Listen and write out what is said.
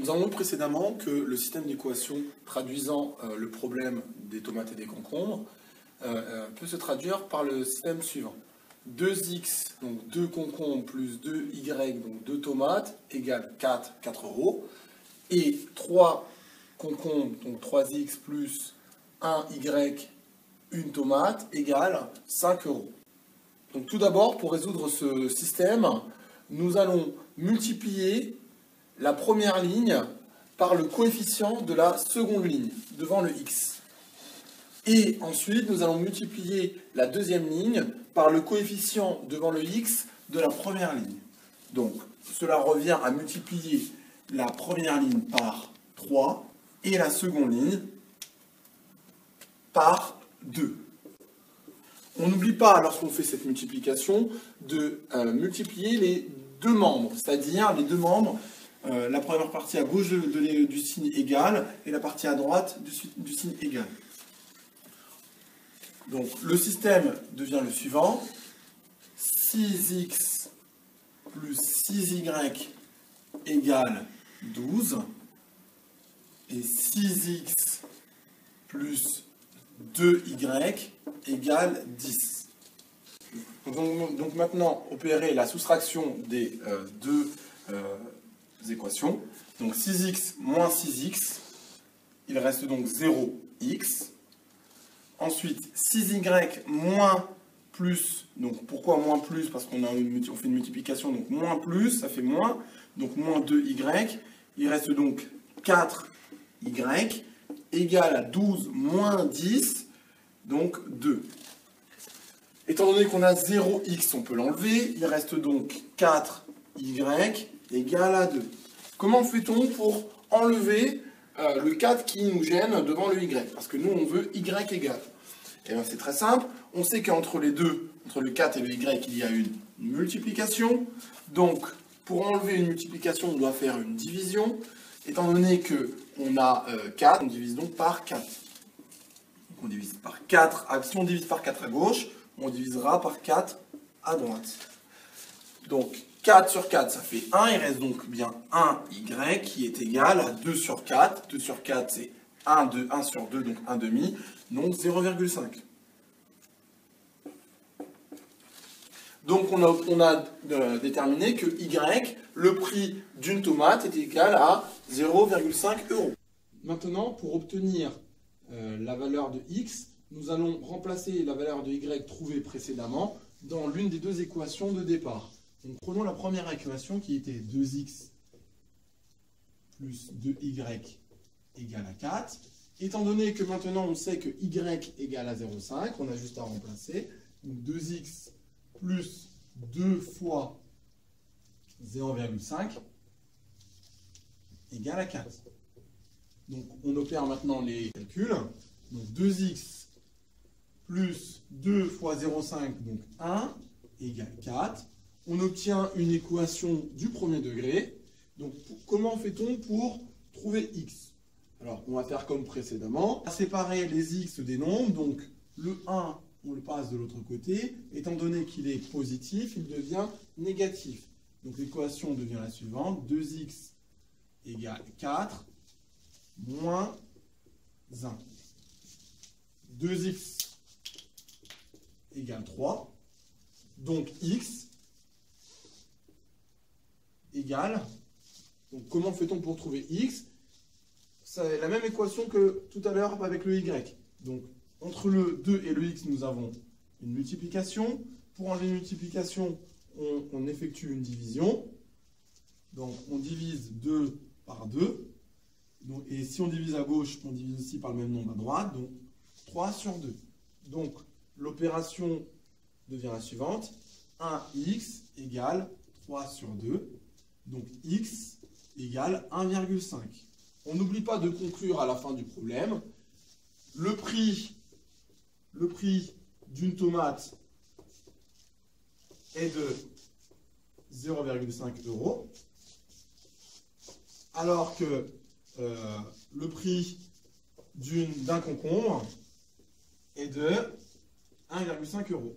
Nous avons vu précédemment que le système d'équation traduisant le problème des tomates et des concombres peut se traduire par le système suivant. 2x, donc 2 concombres, plus 2y, donc 2 tomates, égale 4 €. Et 3 concombres, donc 3x, plus 1y, une tomate, égale 5 €. Donc tout d'abord, pour résoudre ce système, nous allons multiplier la première ligne par le coefficient de la seconde ligne, devant le x. Et ensuite, nous allons multiplier la deuxième ligne par le coefficient devant le x de la première ligne. Donc, cela revient à multiplier la première ligne par 3 et la seconde ligne par 2. On n'oublie pas, lorsqu'on fait cette multiplication, de multiplier les deux membres, c'est-à-dire les deux membres, la première partie à gauche du signe égal et la partie à droite du signe égal. Donc le système devient le suivant: 6x plus 6y égale 12 et 6x plus 2y égale 10. Donc maintenant, opérer la soustraction des deux équations. Donc 6x moins 6x, il reste donc 0x. Ensuite, 6y moins plus, donc pourquoi moins plus? Parce qu'on fait une multiplication, donc moins plus, ça fait moins, donc moins 2y. Il reste donc 4y égale à 12 moins 10, donc 2. Étant donné qu'on a 0x, on peut l'enlever. Il reste donc 4y égale à 2. Comment fait-on pour enlever le 4 qui nous gêne devant le y? Parce que nous, on veut y égal. Et bien c'est très simple. On sait qu'entre les deux, entre le 4 et le y, il y a une multiplication. Donc, pour enlever une multiplication, on doit faire une division. Étant donné qu'on a 4, on divise donc par 4. Donc on divise par 4. Si on divise par 4 à gauche, on divisera par 4 à droite. Donc 4 sur 4, ça fait 1. Il reste donc bien 1y qui est égal à 2 sur 4. 2 sur 4, c'est 1 sur 2, donc 1 demi, donc 0,5. Donc on a déterminé que y, le prix d'une tomate, est égal à 0,5 €. Maintenant, pour obtenir la valeur de x, nous allons remplacer la valeur de y trouvée précédemment dans l'une des deux équations de départ. Donc prenons la première équation qui était 2x plus 2y égale à 4. Étant donné que maintenant on sait que y égale à 0,5, on a juste à remplacer. Donc 2x plus 2 fois 0,5 égale à 4. Donc on opère maintenant les calculs. Donc 2x plus 2 fois 0,5, donc 1, égale 4. On obtient une équation du premier degré. Donc comment fait-on pour trouver x? Alors on va faire comme précédemment. On va séparer les x des nombres. Donc le 1, on le passe de l'autre côté. Étant donné qu'il est positif, il devient négatif. Donc l'équation devient la suivante. 2x égale 4 moins 1. 2x égale 3. Donc x égale... Donc comment fait-on pour trouver x? C'est la même équation que tout à l'heure avec le y. Donc entre le 2 et le x, nous avons une multiplication. Pour enlever une multiplication, on effectue une division. Donc on divise 2 par 2. Donc, et si on divise à gauche, on divise aussi par le même nombre à droite. Donc 3 sur 2. Donc l'opération devient la suivante. 1x égale 3 sur 2. Donc x égale 1,5. On n'oublie pas de conclure à la fin du problème. Le prix d'une tomate est de 0,5 €, alors que le prix d'un concombre est de 1,5 €.